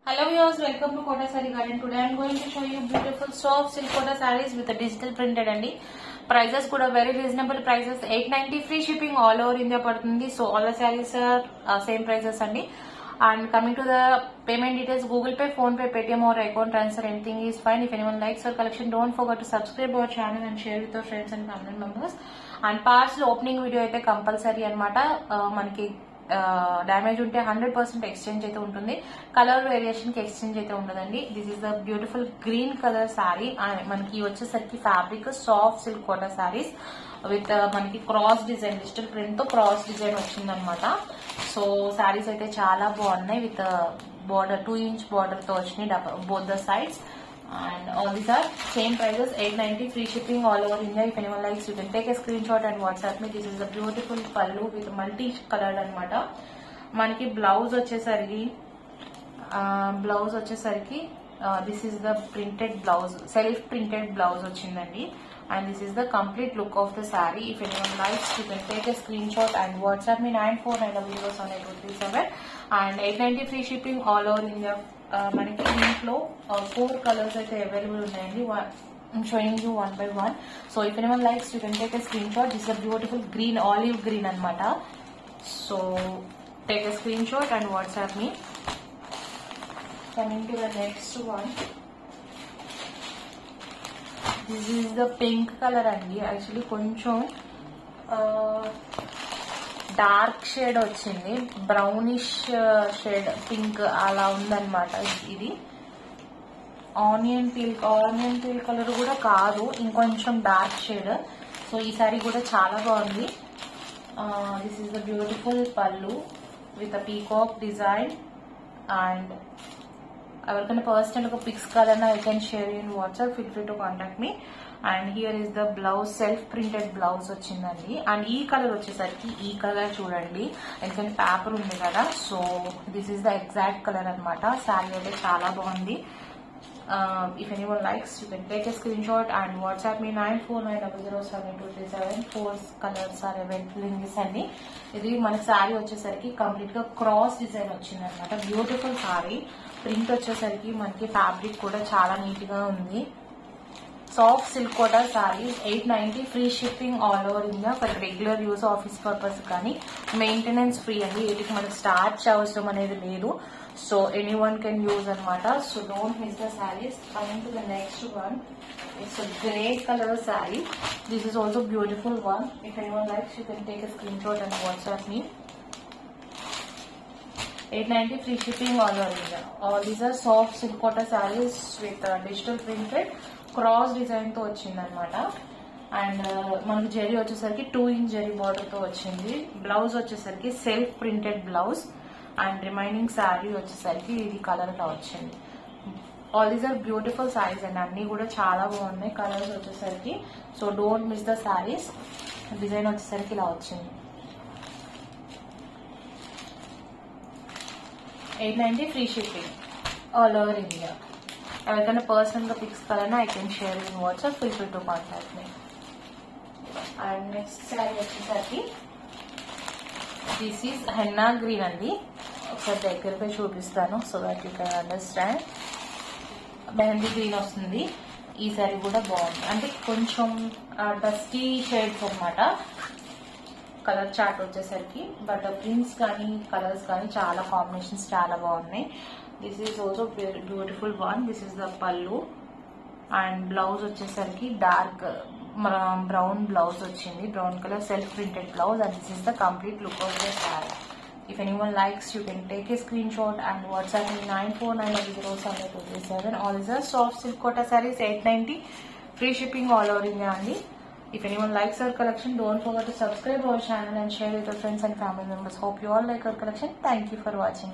Hello viewers, welcome to Kota Saree Garden. Today I am going to show you beautiful soft silk Kota sarees with a digital printed andi. Prices kuda very reasonable prices. 890 free shipping all over India padutundi. So all the sarees are same prices andi. And coming to the payment details, Google Pay, Phone Pay, Paytm or account transfer, anything is fine. If anyone likes our collection, don't forget to subscribe our channel and share with your friends and family members. And parcel opening video aithe compulsory anamata. Manaki damage ఉంటే 100% exchange అయితే ఉంటుంది. Colour variation కి exchange అయితే ఉండదండి. This is the beautiful green colour sari. మనకి వచ్చేసరికి fabric soft silk Kota saris with మనకి cross design digital print తో క్రాస్ డిజైన్ వచ్చిందనమాట. సో శారీస్ అయితే చాలా బాగున్నాయి. విత్ బార్డర్ 2 ఇంచ్ బార్డర్ తో వచ్చినాయి both the sides. And all these are same prices, 890 free shipping all over India. If anyone likes, you can take a screenshot and WhatsApp me. This is a beautiful pallu with multi colored anamata. Manaki blouse vachesariki this is the printed blouse, self printed blouse vachindandi. And this is the complete look of the saree. If anyone likes, you can take a screenshot and WhatsApp me 949007. And 890 free shipping all over India. మనకి దీంట్లో 4 colours అయితే available ఉన్నాయండి. I'm showing you one by one. So if anyone likes, you can take a screenshot. This is a beautiful green, olive green anamata. So take a screenshot and WhatsApp me. Coming to the next one. This is the pink color andi. Actually కొంచెం dark shade వచ్చింది, brownish shade pink అలా ఉందన్నమాట. ఇది onion peel colour కూడా కాదు, ఇంకొంచెం dark shade. So ఈ sorry కూడా చాలా బాగుంది. దిస్ ఈస్ ద బ్యూటిఫుల్ పల్లు with a peacock design. And ఎవరికైనా పర్సనల్ గా పిక్స్ కావాలన్నా I can share in WhatsApp, feel free to contact me. And here is the blouse, self printed blouse వచ్చిందండి. And ఈ colour వచ్చేసరికి ఈ colour చూడండి, ఎందుకంటే పేపర్ ఉంది కదా. So this is the exact colour అనమాట. శారీ అయితే చాలా బాగుంది. If anyone likes, you can take a screenshot and WhatsApp me 9490072337. 4 colours are available in this అండి. ఇది మన శారీ వచ్చేసరికి కంప్లీట్ గా క్రాస్ డిజైన్ వచ్చింది అనమాట. బ్యూటిఫుల్ శారీ. ప్రింట్ వచ్చేసరికి మనకి ఫ్యాబ్రిక్ కూడా చాలా నీట్ గా ఉంది. Soft silk Kota saris 890 free shipping all over India. For regular use, office purpose కానీ మెయింటెనెన్స్ ఫ్రీ అండి. వీటికి మనకి స్టార్చ్ అవసరం అనేది లేదు. So anyone can use అనమాట. So don't miss the sarees. Coming to the next one, it's a grey colour saree. This is also beautiful one. If anyone likes, you can take a screenshot and WhatsApp me. 890 free shipping all over India. All these are soft silk cotta sarees with digital printed cross design తో వచ్చింది అనమాట. And మనకి జరీ వచ్చేసరికి 2 inch zari border తో వచ్చింది. Blouse వచ్చేసరికి self printed blouse. And remaining sari వచ్చేసరికి ఇది కలర్ లా వచ్చింది. All these are beautiful saris and అన్ని కూడా చాలా బాగున్నాయి కలర్స్ వచ్చేసరికి. So don't miss the saris. Design వచ్చేసరికి ఇలా వచ్చింది. 890 free shipping all over India. ఎవరికైనా పర్సనల్ గా పిక్స్ కావాలన్నా I can share in WhatsApp, feel free to contact me. And next sari వచ్చేసరికి దిస్ ఈజ్ హెన్నా గ్రీన్ అండి. ఒకసారి దగ్గరగా చూపిస్తాను so that you can understand. Mehndi green వస్తుంది. ఈ శారీ కూడా బాగుంది, అంటే కొంచెం డస్టీ షేడ్స్ అనమాట కలర్ చార్ట్ వచ్చేసరికి. బట్ ప్రింట్స్ కానీ కలర్స్ కానీ చాలా కాంబినేషన్స్ చాలా బాగున్నాయి. This is also beautiful one. This is the పల్లు. అండ్ బ్లౌజ్ వచ్చేసరికి డార్క్ బ్రౌన్ బ్లౌజ్ వచ్చింది, brown colour self printed blouse. And this is the complete look of the sari. If anyone likes, you can take a screen shot and WhatsApp me 9490072337. All these are soft silk Kota saris 890 free shipping all over India అండి. If anyone likes our collection, don't forget to subscribe our channel and share with your friends and family members. Hope you all like our collection. Thank you for watching.